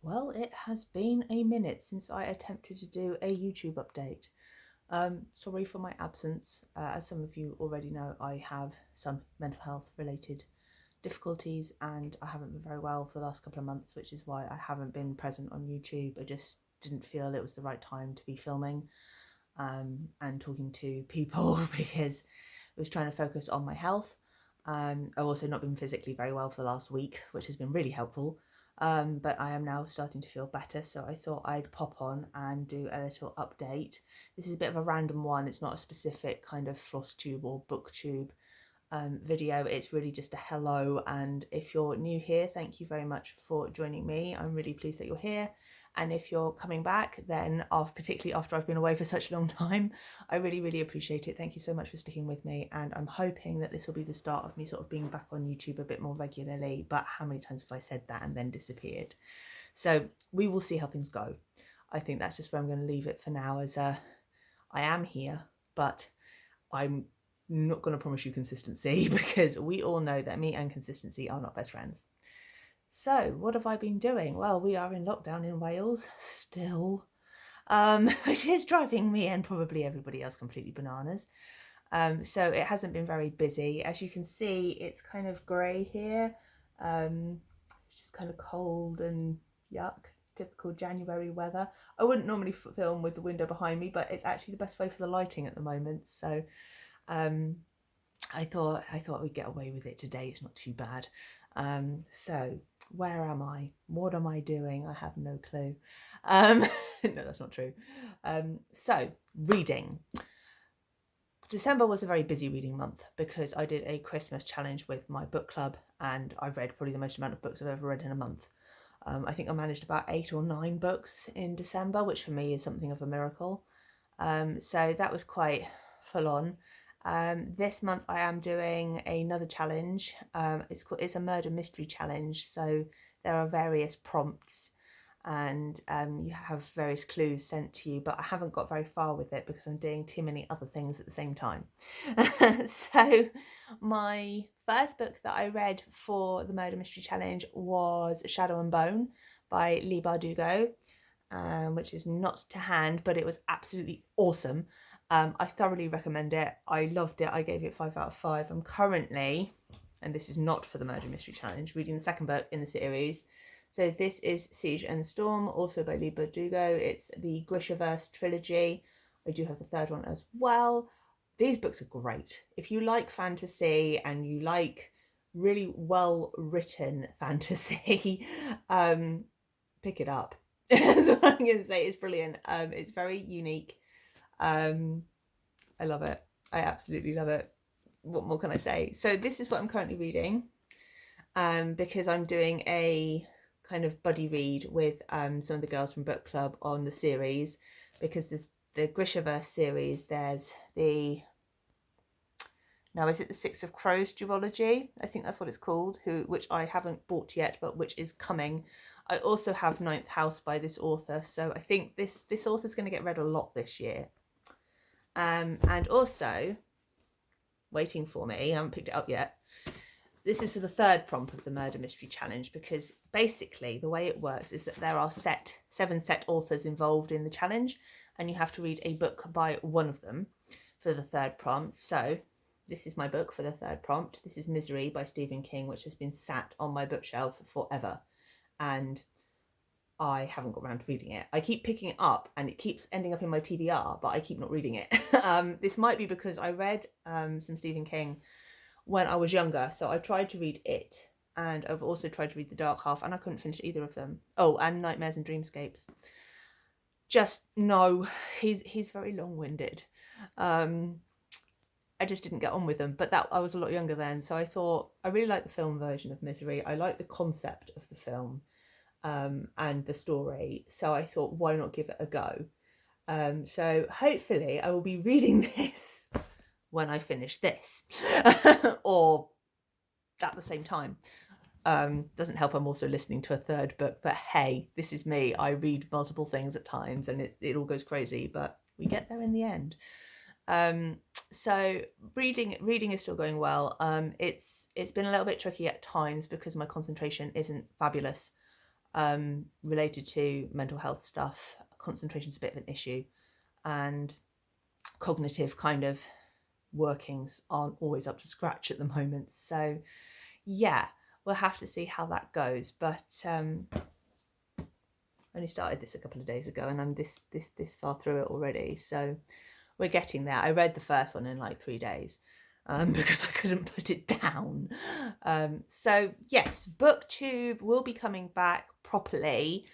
Well, it has been a minute since I attempted to do a YouTube update. Sorry for my absence. As some of you already know, I have some mental health related difficulties and I haven't been very well for the last couple of months, which is why I haven't been present on YouTube. I just didn't feel it was the right time to be filming and talking to people because I was trying to focus on my health. I've also not been physically very well for the last week, which has been really helpful. But I am now starting to feel better, so I thought I'd pop on and do a little update. This is a bit of a random one. It's not a specific kind of floss tube or booktube video. It's really just a hello, and if you're new here, thank you very much for joining me. I'm really pleased that you're here. And if you're coming back, then particularly after I've been away for such a long time, I really appreciate it. Thank you so much for sticking with me, and I'm hoping that this will be the start of me sort of being back on YouTube a bit more regularly. But how many times have I said that and then disappeared? So we will see how things go. I think that's just where I'm going to leave it for now, as I am here, but I'm not going to promise you consistency because we all know that me and consistency are not best friends. So what have I been doing? Well, we are in lockdown in Wales still, which is driving me and probably everybody else completely bananas. So it hasn't been very busy. As you can see, it's kind of grey here. It's just kind of cold and yuck, typical January weather. I wouldn't normally film with the window behind me, but it's actually the best way for the lighting at the moment. So I thought we'd get away with it today. It's not too bad. So where am I? What am I doing? I have no clue. No, that's not true. So reading. December was a very busy reading month because I did a Christmas challenge with my book club and I read probably the most amount of books I've ever read in a month. I think I managed about 8 or 9 books in December, which for me is something of a miracle. So that was quite full on. This month I am doing another challenge. It's a murder mystery challenge, so there are various prompts and you have various clues sent to you, but I haven't got very far with it because I'm doing too many other things at the same time. So my first book that I read for the murder mystery challenge was Shadow and Bone by Leigh Bardugo, which is not to hand, but it was absolutely awesome. I thoroughly recommend it. I loved it. I gave it 5 out of 5. I'm currently, and this is not for the murder mystery challenge, reading the second book in the series. So this is Siege and Storm, also by Leigh Bardugo. It's the Grishaverse trilogy. I do have the third one as well. These books are great. If you like fantasy and you like really well written fantasy, pick it up. That's what I'm going to say. It's brilliant. It's very unique. I love it. I absolutely love it. What more can I say? So this is what I'm currently reading, because I'm doing a kind of buddy read with some of the girls from book club on the series, because there's the Grishaverse series. There's the is it the Six of Crows duology? I think that's what it's called, which I haven't bought yet, but which is coming. I also have Ninth House by this author, so I think this author's going to get read a lot this year. And also, waiting for me, I haven't picked it up yet. This is for the third prompt of the murder mystery challenge, because basically the way it works is that there are 7 set authors involved in the challenge, and you have to read a book by one of them for the third prompt. So this is my book for the third prompt. This is Misery by Stephen King, which has been sat on my bookshelf forever, and I haven't got around to reading it. I keep picking it up and it keeps ending up in my TBR, but I keep not reading it. This might be because I read some Stephen King when I was younger, so I tried to read it, and I've also tried to read The Dark Half, and I couldn't finish either of them. Oh, and Nightmares and Dreamscapes. Just no, he's very long-winded. I just didn't get on with them, but I was a lot younger then, so I thought I really like the film version of Misery. I like the concept of the film. And the story, so I thought, why not give it a go? So hopefully I will be reading this when I finish this or at the same time. Doesn't help I'm also listening to a third book, but hey, this is me. I read multiple things at times and it all goes crazy, but we get there in the end. So reading is still going well. It's been a little bit tricky at times because my concentration isn't fabulous. related to mental health stuff. Concentration's a bit of an issue, and cognitive kind of workings aren't always up to scratch at the moment. So yeah, we'll have to see how that goes. But only started this a couple of days ago, and I'm this far through it already. So we're getting there. I read the first one in like 3 days because I couldn't put it down. So yes, BookTube will be coming back properly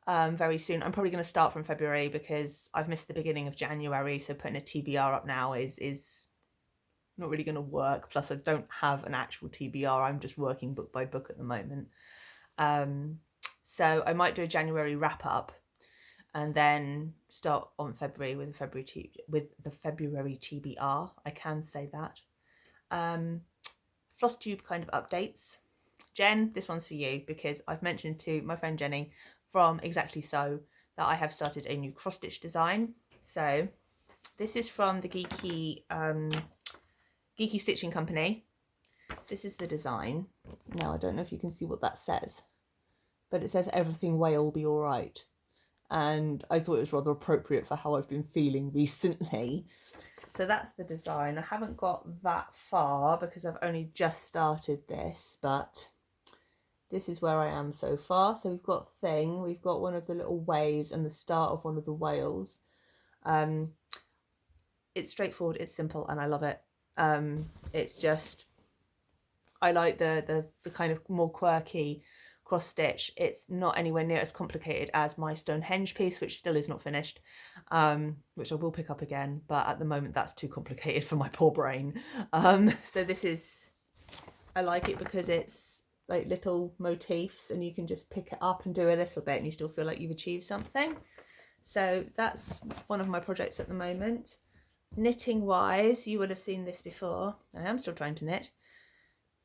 very soon. I'm probably going to start from February because I've missed the beginning of January. So putting a TBR up now is not really going to work. Plus I don't have an actual TBR. I'm just working book by book at the moment. So I might do a January wrap up and then start on February with the February TBR. I can say that. FlossTube kind of updates. Jen, this one's for you because I've mentioned to my friend Jenny from Exactly So that I have started a new cross stitch design. So this is from the Geeky Stitching Company. This is the design. Now I don't know if you can see what that says, but it says everything will be all right. And I thought it was rather appropriate for how I've been feeling recently. So that's the design. I haven't got that far because I've only just started this, but this is where I am so far. So we've got Thing, we've got one of the little waves and the start of one of the whales. It's straightforward, it's simple, and I love it. It's just, I like the kind of more quirky cross stitch. It's not anywhere near as complicated as my Stonehenge piece, which still is not finished, which I will pick up again, but at the moment that's too complicated for my poor brain. So this is, I like it because it's like little motifs and you can just pick it up and do a little bit and you still feel like you've achieved something. So that's one of my projects at the moment. Knitting wise, you would have seen this before. I am still trying to knit.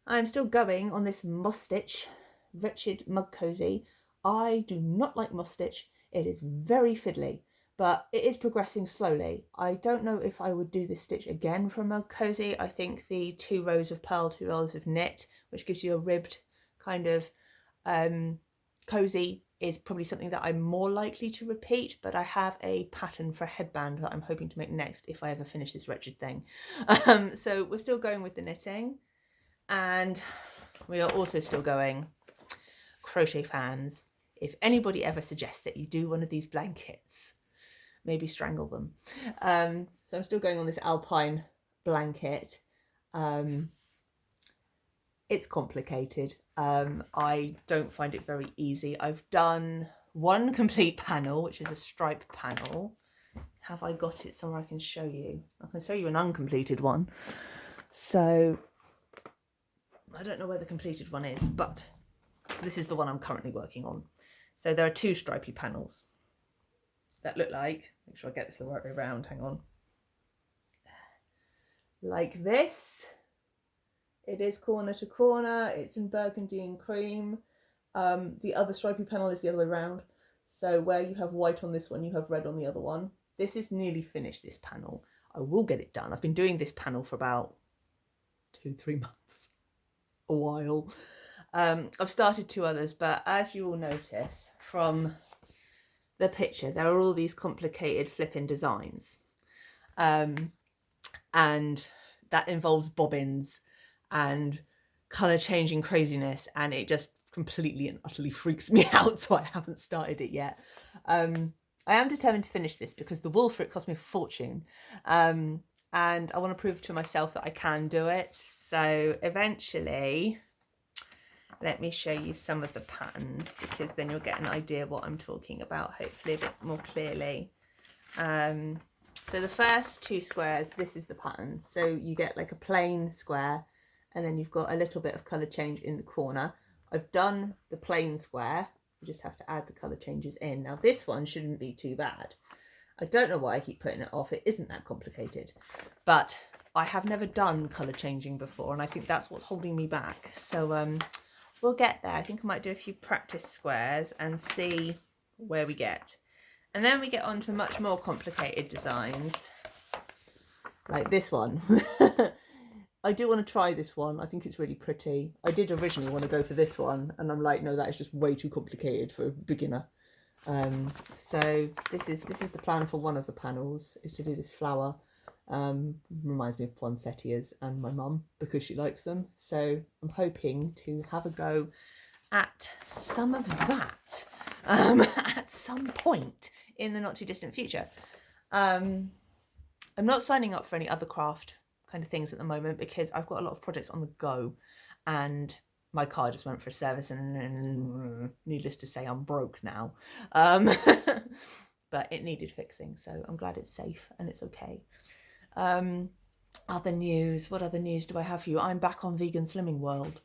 I'm still going on this Moss Stitch Wretched Mug Cozy. I do not like Moss Stitch. It is very fiddly, but it is progressing slowly. I don't know if I would do this stitch again for a Mug Cozy. I think the 2 rows of purl, 2 rows of knit, which gives you a ribbed kind of cozy, is probably something that I'm more likely to repeat, but I have a pattern for a headband that I'm hoping to make next if I ever finish this wretched thing. So we're still going with the knitting, and we are also still going crochet fans. If anybody ever suggests that you do one of these blankets, maybe strangle them. So I'm still going on this alpine blanket. It's complicated. I don't find it very easy. I've done one complete panel, which is a stripe panel. Have I got it somewhere I can show you? I can show you an uncompleted one. So I don't know where the completed one is, but this is the one I'm currently working on. So there are 2 stripy panels that look like, make sure I get this the right way around, hang on. Like this. It is corner to corner, it's in burgundy and cream. The other stripy panel is the other way around. So where you have white on this one, you have red on the other one. This is nearly finished, this panel. I will get it done. I've been doing this panel for about 2-3 months, a while. I've started 2 others, but as you will notice from the picture, there are all these complicated flipping designs. And that involves bobbins and colour changing craziness, and it just completely and utterly freaks me out, so I haven't started it yet. I am determined to finish this because the wool for it cost me a fortune, and I want to prove to myself that I can do it. So eventually, let me show you some of the patterns, because then you'll get an idea what I'm talking about, hopefully a bit more clearly. So the first 2 squares, this is the pattern. So you get like a plain square, and then you've got a little bit of colour change in the corner. I've done the plain square. You just have to add the colour changes in. Now this one shouldn't be too bad. I don't know why I keep putting it off. It isn't that complicated, but I have never done colour changing before, and I think that's what's holding me back. So we'll get there. I think I might do a few practice squares and see where we get. And then we get on to much more complicated designs, like this one. I do want to try this one. I think it's really pretty. I did originally want to go for this one, and I'm like, no, that is just way too complicated for a beginner. So this is the plan for one of the panels, is to do this flower. Reminds me of poinsettias and my mum because she likes them. So I'm hoping to have a go at some of that at some point in the not too distant future. I'm not signing up for any other craft kind of things at the moment because I've got a lot of projects on the go, and my car just went for a service, and needless to say, I'm broke now. But it needed fixing, so I'm glad it's safe and it's okay. Other news. What other news do I have for you? I'm back on Vegan Slimming World.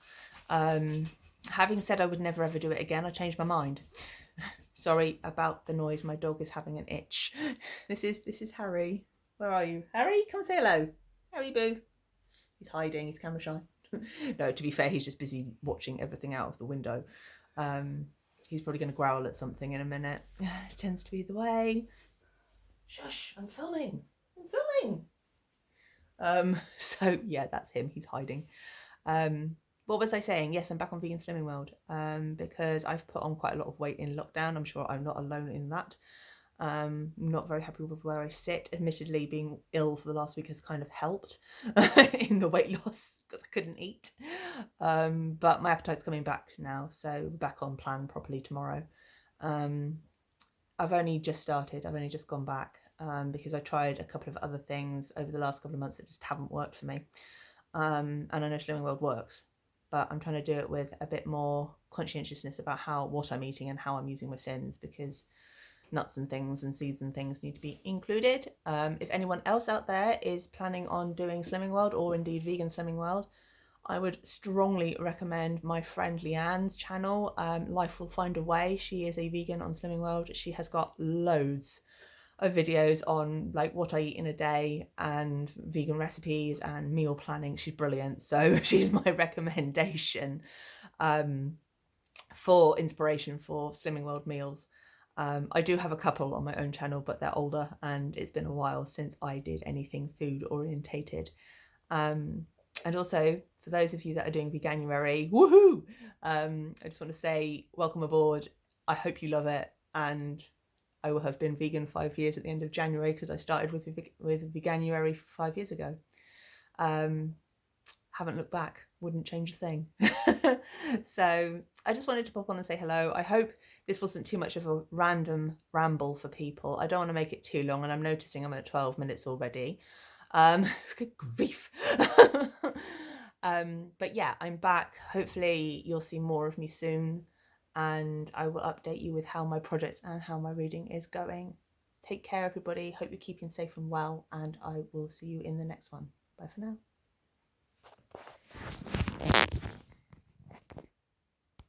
Having said I would never ever do it again, I changed my mind. Sorry about the noise. My dog is having an itch. This is Harry. Where are you? Harry, come say hello. Harry boo. He's hiding. He's camera shy. No, to be fair, he's just busy watching everything out of the window. He's probably going to growl at something in a minute. It tends to be the way. Shush, I'm filming. So yeah, that's him. He's hiding. What was I saying? Yes, I'm back on Vegan Slimming World because I've put on quite a lot of weight in lockdown. I'm sure I'm not alone in that. Not very happy with where I sit. Admittedly, being ill for the last week has kind of helped in the weight loss because I couldn't eat. But my appetite's coming back now, so back on plan properly tomorrow. I've only just started. I've only just gone back because I tried a couple of other things over the last couple of months that just haven't worked for me. And I know Slimming World works, but I'm trying to do it with a bit more conscientiousness about what I'm eating and how I'm using my sins, because nuts and things and seeds and things need to be included. If anyone else out there is planning on doing Slimming World, or indeed Vegan Slimming World, I would strongly recommend my friend Leanne's channel, Life Will Find a Way. She is a vegan on Slimming World. She has got loads of videos on like what I eat in a day and vegan recipes and meal planning. She's brilliant. So she's my recommendation for inspiration for Slimming World meals. I do have a couple on my own channel, but they're older and it's been a while since I did anything food orientated. And also, for those of you that are doing Veganuary, woohoo! I just want to say welcome aboard. I hope you love it, and I will have been vegan 5 years at the end of January because I started with Veganuary 5 years ago. Haven't looked back, wouldn't change a thing. So I just wanted to pop on and say hello. I hope this wasn't too much of a random ramble for people. I don't want to make it too long, and I'm noticing I'm at 12 minutes already. Good grief. But yeah, I'm back. Hopefully you'll see more of me soon, and I will update you with how my projects and how my reading is going. Take care, everybody. Hope you're keeping safe and well, and I will see you in the next one. Bye for now.